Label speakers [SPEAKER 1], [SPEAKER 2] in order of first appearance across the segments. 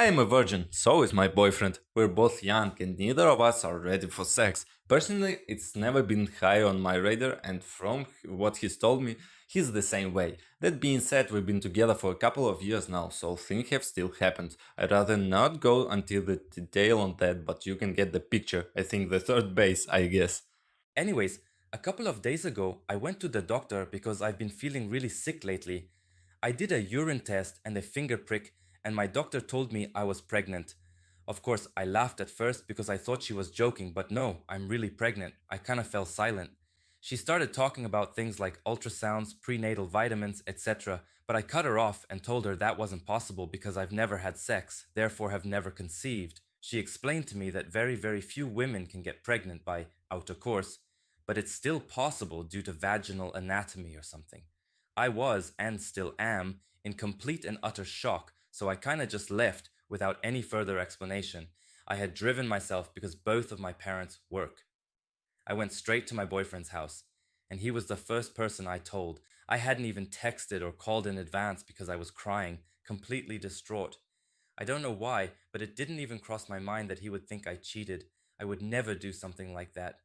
[SPEAKER 1] I'm a virgin, so is my boyfriend. We're both young and neither of us are ready for sex. Personally, it's never been high on my radar, and from what he's told me, he's the same way. That being said, we've been together for a couple of years now, so things have still happened. I'd rather not go into the detail on that, but you can get the picture. I think the third base, I guess. Anyways, a couple of days ago, I went to the doctor because I've been feeling really sick lately. I did a urine test and a finger prick, and my doctor told me I was pregnant. Of course, I laughed at first because I thought she was joking, but no, I'm really pregnant. I kind of fell silent. She started talking about things like ultrasounds, prenatal vitamins, etc., but I cut her off and told her that wasn't possible because I've never had sex, therefore have never conceived. She explained to me that very few women can get pregnant by outer course, but it's still possible due to vaginal anatomy or something. I was, and still am, in complete and utter shock, so I kinda just left without any further explanation. I had driven myself because both of my parents work. I went straight to my boyfriend's house, and he was the first person I told. I hadn't even texted or called in advance because I was crying, completely distraught. I don't know why, but it didn't even cross my mind that he would think I cheated. I would never do something like that.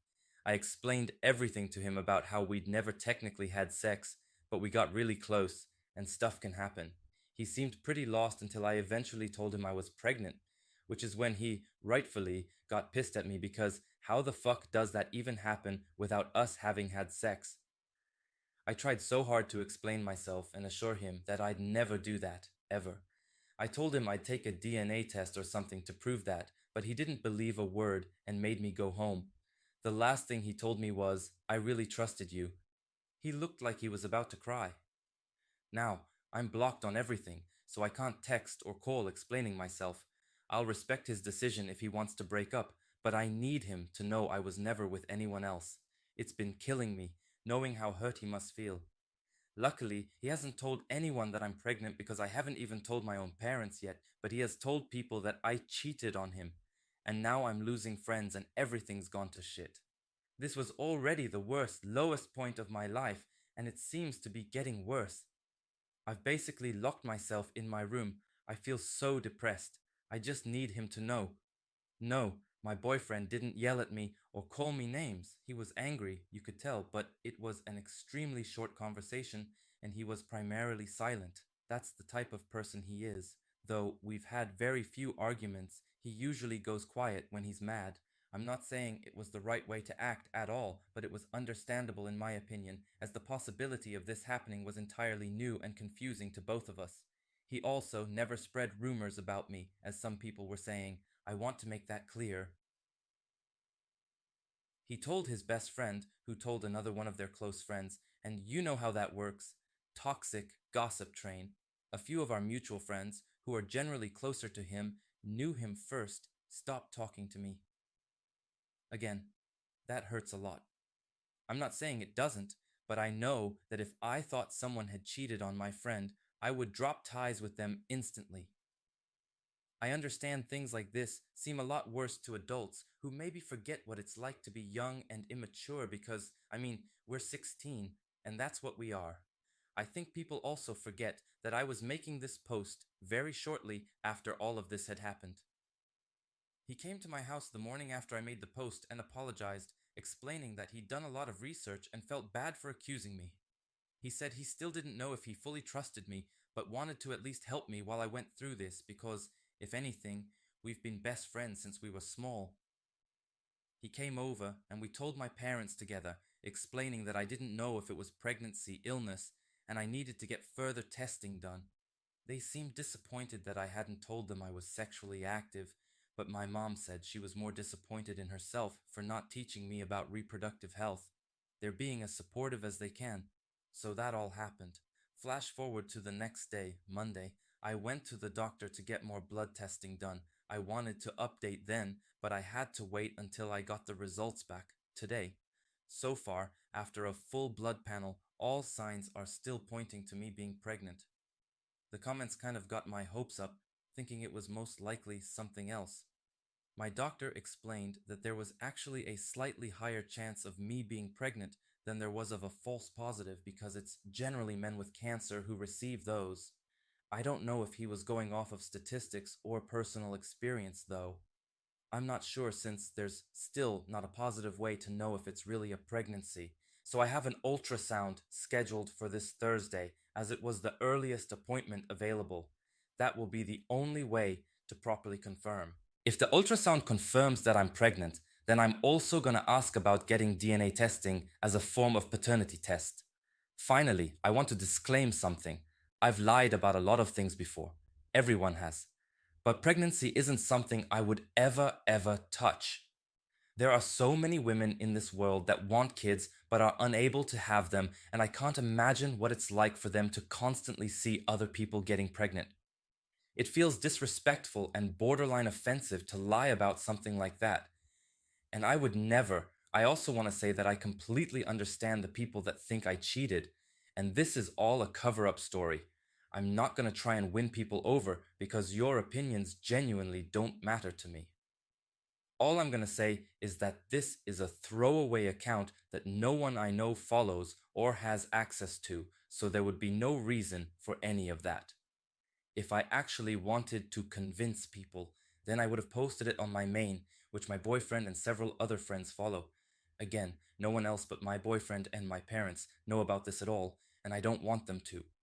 [SPEAKER 1] I explained everything to him about how we'd never technically had sex, but we got really close, and stuff can happen. He seemed pretty lost until I eventually told him I was pregnant, which is when he, rightfully, got pissed at me because how the fuck does that even happen without us having had sex? I tried so hard to explain myself and assure him that I'd never do that, ever. I told him I'd take a DNA test or something to prove that, but he didn't believe a word and made me go home. The last thing he told me was, I really trusted you. He looked like he was about to cry. Now, I'm blocked on everything, so I can't text or call explaining myself. I'll respect his decision if he wants to break up, but I need him to know I was never with anyone else. It's been killing me, knowing how hurt he must feel. Luckily, he hasn't told anyone that I'm pregnant because I haven't even told my own parents yet, but he has told people that I cheated on him. And now I'm losing friends and everything's gone to shit. This was already the worst, lowest point of my life, and it seems to be getting worse. I've basically locked myself in my room. I feel so depressed. I just need him to know. No, my boyfriend didn't yell at me or call me names. He was angry, you could tell, but it was an extremely short conversation and he was primarily silent. That's the type of person he is. Though we've had very few arguments, he usually goes quiet when he's mad. I'm not saying it was the right way to act at all, but it was understandable in my opinion, as the possibility of this happening was entirely new and confusing to both of us. He also never spread rumors about me, as some people were saying. I want to make that clear. He told his best friend, who told another one of their close friends, and you know how that works. Toxic gossip train. A few of our mutual friends, who are generally closer to him, knew him first, stopped talking to me. Again, that hurts a lot. I'm not saying it doesn't, but I know that if I thought someone had cheated on my friend, I would drop ties with them instantly. I understand things like this seem a lot worse to adults who maybe forget what it's like to be young and immature because, we're 16, and that's what we are. I think people also forget that I was making this post very shortly after all of this had happened. He came to my house the morning after I made the post and apologized, explaining that he'd done a lot of research and felt bad for accusing me. He said he still didn't know if he fully trusted me, but wanted to at least help me while I went through this because, if anything, we've been best friends since we were small. He came over and we told my parents together, explaining that I didn't know if it was pregnancy, illness, and I needed to get further testing done. They seemed disappointed that I hadn't told them I was sexually active, but my mom said she was more disappointed in herself for not teaching me about reproductive health. They're being as supportive as they can. So that all happened. Flash forward to the next day, Monday. I went to the doctor to get more blood testing done. I wanted to update then, but I had to wait until I got the results back, today. So far, after a full blood panel, all signs are still pointing to me being pregnant. The comments kind of got my hopes up, thinking it was most likely something else. My doctor explained that there was actually a slightly higher chance of me being pregnant than there was of a false positive because it's generally men with cancer who receive those.
[SPEAKER 2] I don't know if he was going off of statistics or personal experience, though. I'm not sure since there's still not a positive way to know if it's really a pregnancy. So I have an ultrasound scheduled for this Thursday, as it was the earliest appointment available. That will be the only way to properly confirm. If the ultrasound confirms that I'm pregnant, then I'm also going to ask about getting DNA testing as a form of paternity test. Finally, I want to disclaim something. I've lied about a lot of things before. Everyone has. But pregnancy isn't something I would ever touch. There are so many women in this world that want kids but are unable to have them, and I can't imagine what it's like for them to constantly see other people getting pregnant. It feels disrespectful and borderline offensive to lie about something like that. And I would never. I also want to say that I completely understand the people that think I cheated, and this is all a cover up story. I'm not going to try and win people over because your opinions genuinely don't matter to me. All I'm going to say is that this is a throwaway account that no one I know follows or has access to, so there would be no reason for any of that. If I actually wanted to convince people, then I would have posted it on my main, which my boyfriend and several other friends follow. Again, no one else but my boyfriend and my parents know about this at all, and I don't want them to.